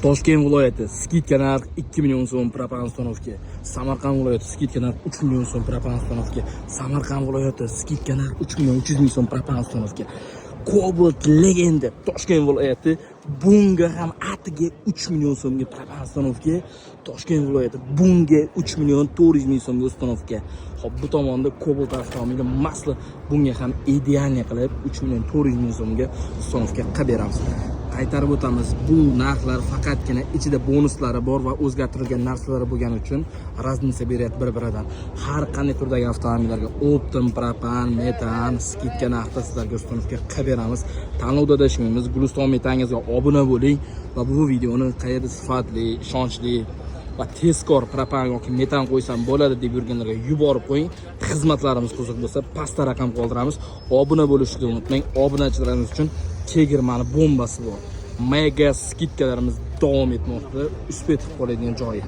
Toshkent viloyati skidka narx 2 million so'm propan uстановка. Samarqand viloyati skidka narx 3 million so'm propan uстановка. Samarqand viloyati skidka narx 3 million 300 ming so'm propan uстановка. Cobalt Legenda Toshkent viloyati bunga ham atiga 3 million so'mga propan uстановка. Toshkent viloyati bunga 3 million 400 ming so'mga uстановка. Xo'p, bu tomonda Cobalt avtomobili masli bunga ham idealniy qilib 3 million 400 ming so'mga uстановка qilib beramiz. Qaytarib o'tamiz, bu narxlar faqatgina ichida bonuslari bor va o'zgartirilgan narxlari bo'lgani uchun raznica beryapti bir-biridan. Har qanday turdagi avtomobillarga optim, propan, metan, skidka narxda sizlarga uстановка qilib beramiz. Tanlovda adashmaymiz. Guliston metangizga obuna bo'ling va bu videoni qayerda sifatli, ishonchli va tezkor propan yoki metan qo'ysam bo'ladi deb yurganlarga yuborib qo'ying. Xizmatlarimiz qiziq bo'lsa, pastda raqam qoldiramiz. Obuna bo'lishni unutmang. Obunachilarimiz uchun chegirmani bombasi bor. Mega skidkalarimiz davom etmoqda. Uspetib qoladigan joyi.